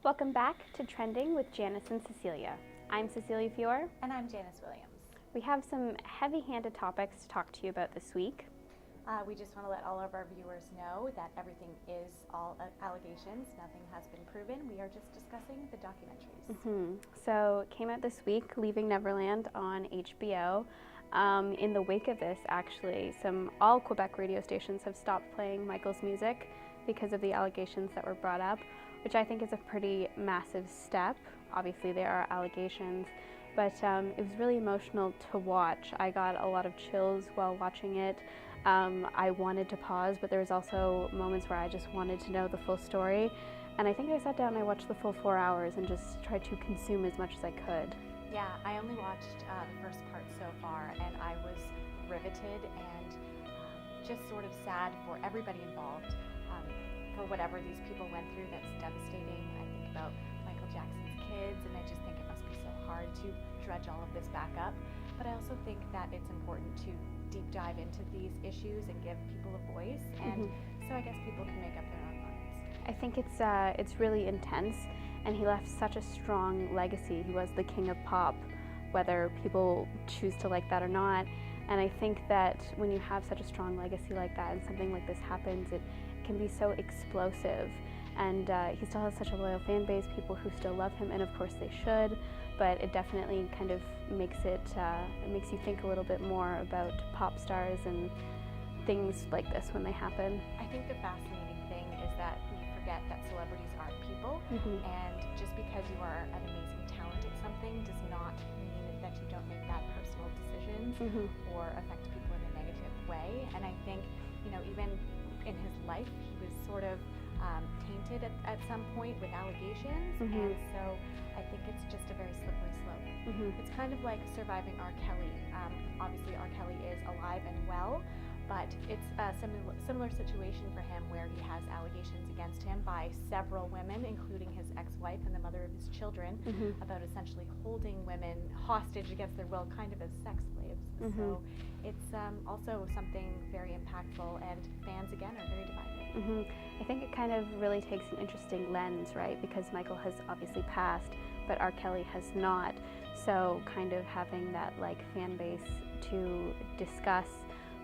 Welcome back to Trending with Janis and Cecelia. I'm Cecelia Feor. And I'm Janice Williams. We have some heavy-handed topics to talk to you about this week. We just want to let all of our viewers know that everything is all allegations. Nothing has been proven. We are just discussing the documentaries. So it came out this week, Leaving Neverland on HBO. In the wake of this, actually, all Quebec radio stations have stopped playing Michael's music because of the allegations that were brought up, which I think is a pretty massive step. Obviously, there are allegations, but it was really emotional to watch. I got a lot of chills while watching it. I wanted to pause, but there was also moments where I just wanted to know the full story. And I think I sat down and I watched the full 4 hours and just tried to consume as much as I could. Yeah, I only watched the first part so far, and I was riveted and just sort of sad for everybody involved. For whatever these people went through, that's devastating. I think about Michael Jackson's kids, and I just think it must be so hard to dredge all of this back up. But I also think that it's important to deep dive into these issues and give people a voice, and so I guess people can make up their own minds. I think it's really intense, and he left such a strong legacy. He was the king of pop, whether people choose to like that or not. And I think that when you have such a strong legacy like that and something like this happens, it can be so explosive. And he still has such a loyal fan base, people who still love him, and of course they should, but it definitely kind of makes it makes you think a little bit more about pop stars and things like this when they happen. I think the fascinating thing is that we forget that celebrities are people, and just because you are an amazing talent at something does not mean that you don't make bad personal decisions or affect people in a negative way. And I think, even in his life, he was sort of tainted at some point with allegations, and so I think it's just a very slippery slope. It's kind of like surviving R. Kelly. Obviously, R. Kelly is alive and well, but it's a similar situation for him where he has allegations against him by several women, including his ex-wife and the mother of his children, about essentially holding women hostage against their will, kind of as sex slaves. So it's also something very impactful, and fans, again, are very divided. I think it kind of really takes an interesting lens, right? Because Michael has obviously passed, but R. Kelly has not. So kind of having that fan base to discuss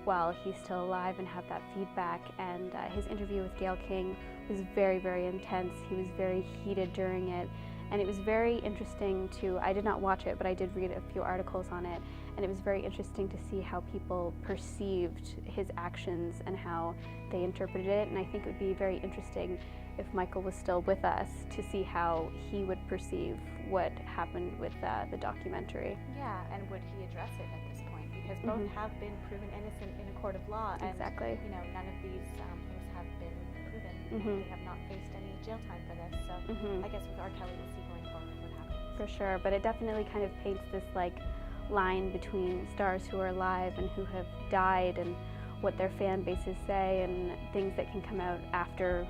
while he's still alive and have that feedback. And his interview with Gayle King was very, very intense. He was very heated during it. And it was very interesting I did not watch it, but I did read a few articles on it. And it was very interesting to see how people perceived his actions and how they interpreted it. And I think it would be very interesting if Michael was still with us to see how he would perceive what happened with the documentary. Yeah, and would he address it at this point? Because both have been proven innocent in a court of law, and exactly. None of these things have been proven. They have not faced any jail time for this. So I guess with R. Kelly, we'll see going forward what happens. For sure, but it definitely kind of paints this line between stars who are alive and who have died, and what their fan bases say, and things that can come out after,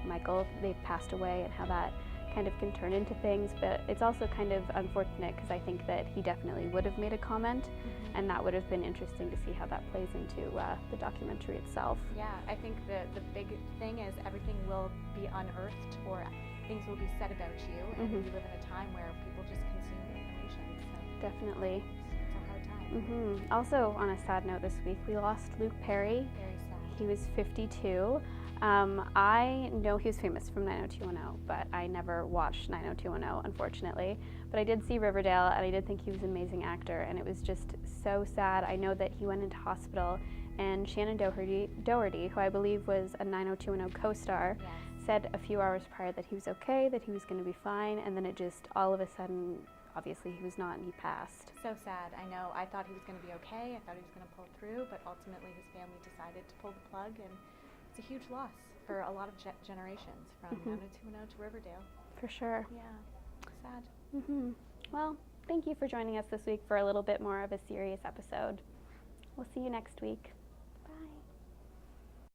Michael, they've passed away, and how that kind of can turn into things. But it's also kind of unfortunate because I think that he definitely would have made a comment, and that would have been interesting to see how that plays into the documentary itself. Yeah, I think the big thing is everything will be unearthed, or things will be said about you, and we live in a time where people just consume information. So definitely. It's a hard time. Also, on a sad note this week, we lost Luke Perry. Very sad. He was 52. I know he was famous from 90210, but I never watched 90210, unfortunately. But I did see Riverdale, and I did think he was an amazing actor, and it was just so sad. I know that he went into hospital, and Shannon Doherty, who I believe was a 90210 co-star, said a few hours prior that he was okay, that he was going to be fine, and then it just all of a sudden, obviously he was not, and he passed. So sad. I know. I thought he was going to be okay. I thought he was going to pull through, but ultimately his family decided to pull the plug, and it's a huge loss for a lot of generations, from 90210 to Riverdale. For sure. Yeah. Sad. Well, thank you for joining us this week for a little bit more of a serious episode. We'll see you next week.